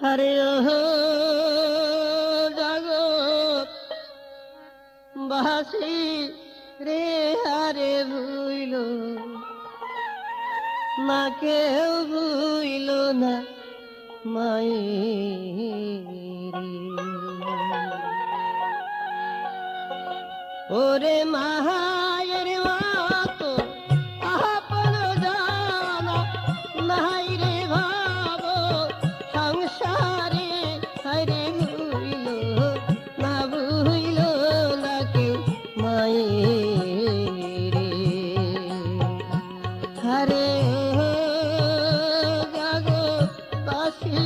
হরে ও জগৎ বাসি রে, হরে ভুইল না কেউ, ভুইল না মায়ের। ওরে মায়ের মতো আপন জানা নাই রে ভাব সংসারে। হরে ভুইল না, ভুইল না কেউ মায়ের। হরে জগৎবাসী